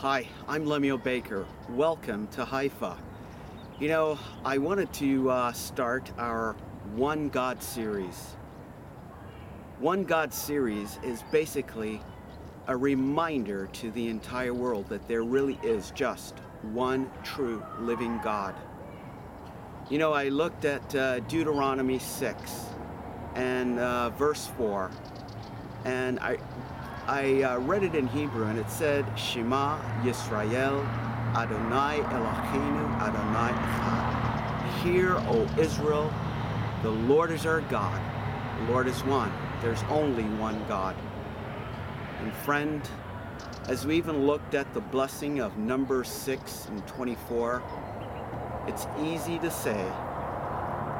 Hi, I'm Lemuel Baker. Welcome to Haifa. You know, I wanted to start our One God series. One God series is basically a reminder to the entire world that there really is just one true living God. You know, I looked at Deuteronomy 6 and verse 4, and I read it in Hebrew, and it said, Shema Yisrael, Adonai Eloheinu, Adonai Echad. Hear, O Israel, the Lord is our God. The Lord is one. There's only one God. And friend, as we even looked at the blessing of Numbers 6 and 24, it's easy to say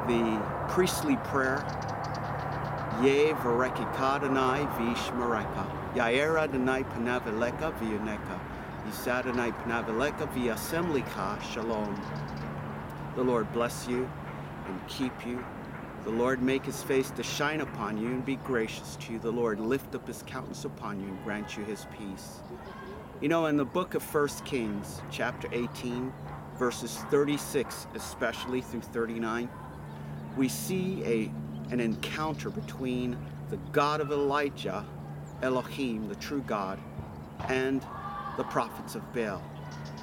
the priestly prayer, Ye v'rekika Adonai v'yishmereka. Yair Adonai panav eleka v'yoneka. Yisa Adonai panav eleka v'yasem lika shalom. The Lord bless you and keep you. The Lord make his face to shine upon you and be gracious to you. The Lord lift up his countenance upon you and grant you his peace. You know, in the book of 1 Kings, chapter 18, verses 36 especially through 39, we see an encounter between the God of Elijah, Elohim, the true God, and the prophets of Baal.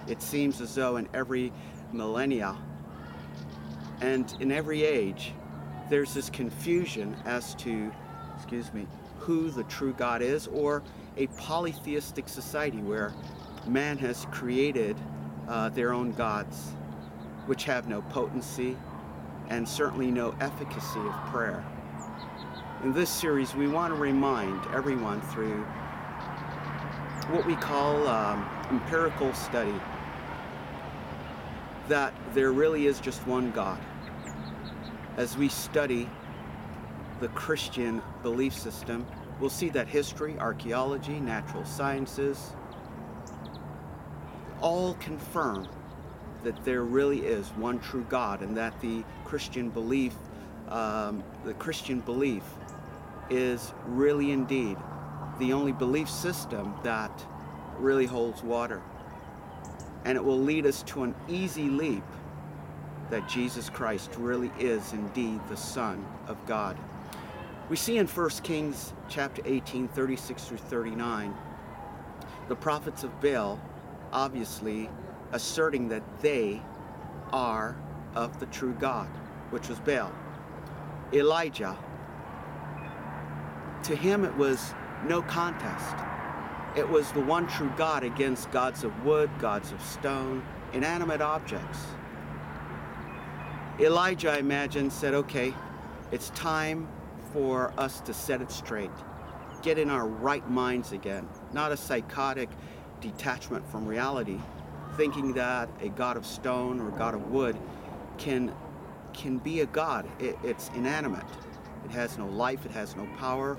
It seems as though in every millennia and in every age, there's this confusion as to, who the true God is, or a polytheistic society where man has created their own gods, which have no potency and certainly no efficacy of prayer. In this series, we want to remind everyone through what we call empirical study that there really is just one God. As we study the Christian belief system, we'll see that history, archaeology, natural sciences all confirm that there really is one true God, and that the Christian belief is really indeed the only belief system that really holds water. And it will lead us to an easy leap that Jesus Christ really is indeed the Son of God. We see in 1 Kings chapter 18, 36 through 39, the prophets of Baal obviously asserting that they are of the true God, which was Baal. Elijah, to him it was no contest. It was the one true God against gods of wood, gods of stone, inanimate objects. Elijah, I imagine, said, okay, it's time for us to set it straight, get in our right minds again, not a psychotic detachment from reality, thinking that a god of stone or a god of wood can be a god. It's inanimate. It has no life. It has no power.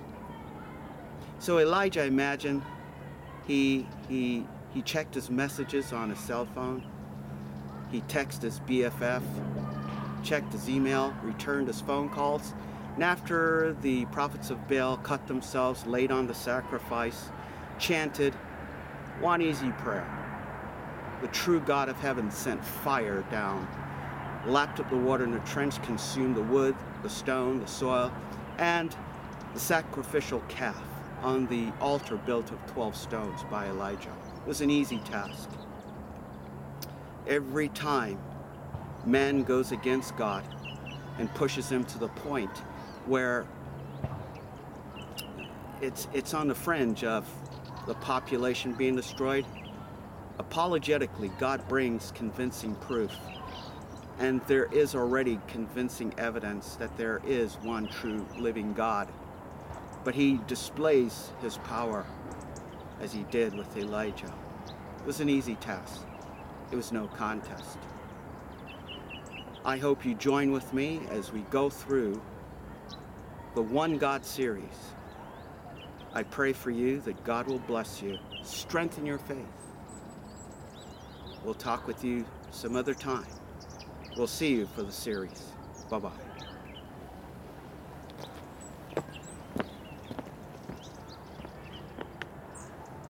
So Elijah, I imagine, he checked his messages on his cell phone. He texted his BFF, checked his email, returned his phone calls. And after the prophets of Baal cut themselves, laid on the sacrifice, chanted one easy prayer, the true God of heaven sent fire down, lapped up the water in the trench, consumed the wood, the stone, the soil, and the sacrificial calf on the altar built of 12 stones by Elijah. It was an easy task. Every time man goes against God and pushes him to the point where it's on the fringe of the population being destroyed, apologetically, God brings convincing proof. And there is already convincing evidence that there is one true living God. But he displays his power as he did with Elijah. It was an easy task. It was no contest. I hope you join with me as we go through the One God series. I pray for you that God will bless you, strengthen your faith. We'll talk with you some other time. We'll see you for the series. Bye-bye.